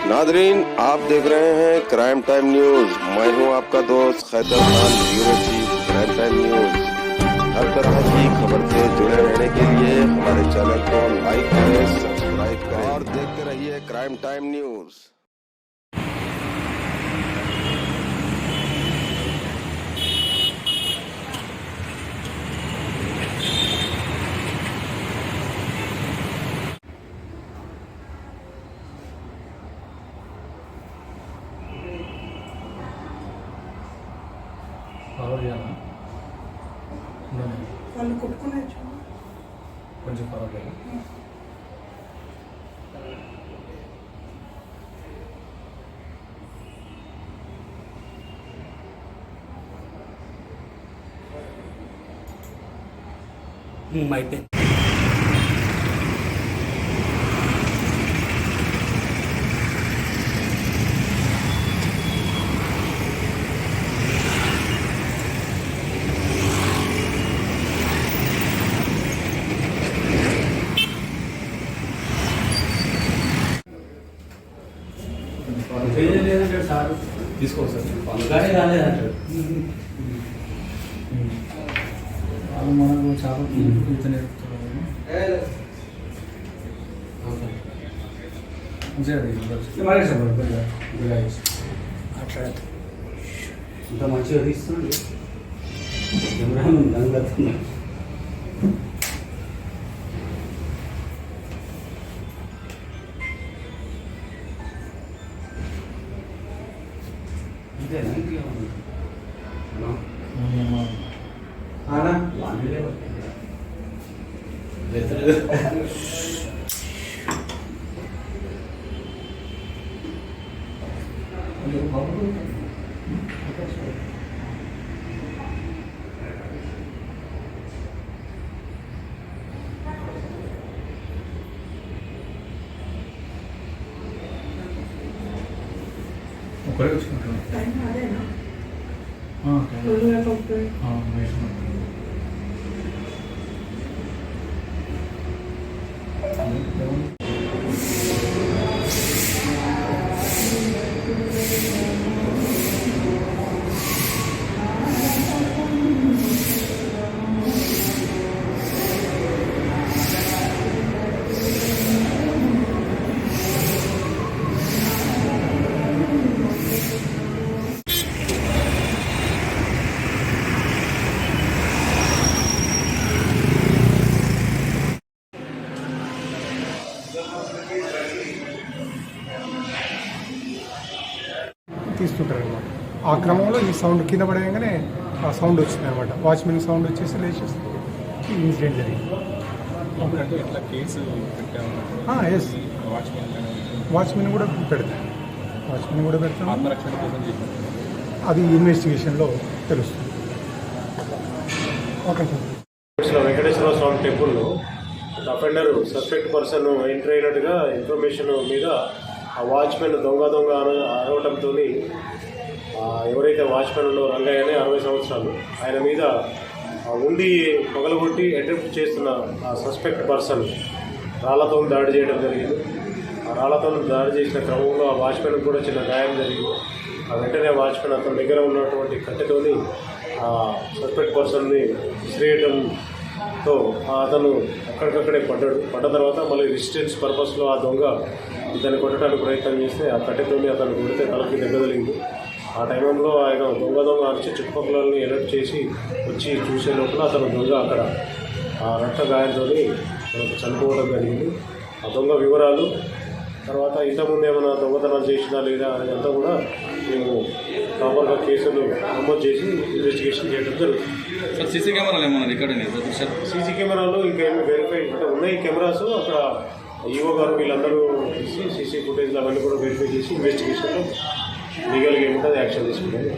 Nadreen, आप देख रहे हैं क्राइम टाइम न्यूज। मैं हूं आपका दोस्त Khaitar Khan, bureau chief crime time news. हर तरह की खबर से जुड़े रहने के लिए हमारे चैनल को लाइक करें, सब्सक्राइब करें और देखते रहिए क्राइम टाइम न्यूज। వాళ్ళు కొట్టుకునే కొంచెం పర్వాలేదు. అయిపోయింది. లేదంటాడు సార్, తీసుకోవాలి సార్. పనుగానే రాలేదంటాడు. వాళ్ళు మనకు చాలా ఈత నేర్పుతున్నారు. అట్లా ఇంత మంచిగా తీస్తున్నాడు. కెమెరా దంగతున్నాడు. ఒకరే వచ్చుకుంటాను. తీస్తుంటారు అనమాట. ఆ క్రమంలో ఈ సౌండ్ కింద పడగానే ఆ సౌండ్ వచ్చింది అనమాట. వాచ్మెన్ సౌండ్ వచ్చేసి లేచేసి ఈ ఇన్సిడెంట్ జరిగింది. ఎస్, వాచ్మెన్ కూడా పెడతాం. అది ఇన్వెస్టిగేషన్లో తెలుస్తుంది. Okay sir. వెంకటేశ్వర స్వామి టెంపుల్లో అఫెండర్ సస్పెక్ట్ పర్సన్ ఎంటర్ అయినట్టుగా ఇన్ఫర్మేషన్ మీద ఆ వాచ్మెన్ దొంగ అనవటంతో ఎవరైతే వాచ్మెన్ ఉన్నో రంగయ్య అనే 60 సంవత్సరాలు, ఆయన మీద ఉండి పగలగొట్టి అటెంప్ట్ చేస్తున్న ఆ సస్పెక్ట్ పర్సన్ రాళ్లతో దాడి చేయడం జరిగింది. ఆ రాళ్లతో దాడి చేసిన క్రమంలో ఆ వాచ్మెన్కి కూడా చిన్న గాయం జరిగింది. ఆ వెంటనే వాచ్మెన్ అతని దగ్గర ఉన్నటువంటి కట్టెతోని ఆ సస్పెక్ట్ పర్సన్ని విసిరేయడంతో అతను అక్కడికక్కడే పడ్డ తర్వాత మళ్ళీ రెసిస్టెన్స్ పర్పస్లో ఆ దొంగ ఇతన్ని కొట్టడానికి ప్రయత్నం చేస్తే ఆ కట్టెతోని అతను కొడితే తలకి దెబ్బతలిగింది. ఆ టైంలో ఆయన దొంగ అరిచి చుట్టుపక్కలని అలర్ట్ చేసి వచ్చి చూసే లోపల అతను దొంగ అక్కడ ఆ రక్త గాయంతో చనిపోవడం జరిగింది. ఆ దొంగ వివరాలు, తర్వాత ఇంతకుముందు ఏమైనా దొంగతనాలు చేసినా లేదా అదంతా కూడా మేము ప్రాపర్గా కేసులు నమోదు చేసి ఇన్వెస్టిగేషన్ చేయడం జరుగుతుంది. సీసీ కెమెరాలు ఏమన్నా ఇక్కడ సీసీ కెమెరాలు ఇంకేమి వెరిఫై అంటే ఉన్నాయి కెమెరాస్. అక్కడ ఈఓ గారు వీళ్ళందరూ తీసి సీసీ ఫుటేజ్లు అవన్నీ కూడా వెరిఫై చేసి ఇన్వెస్టిగేషన్లో లీగల్గా ఏముంటుంది యాక్షన్ తీసుకుంటారు.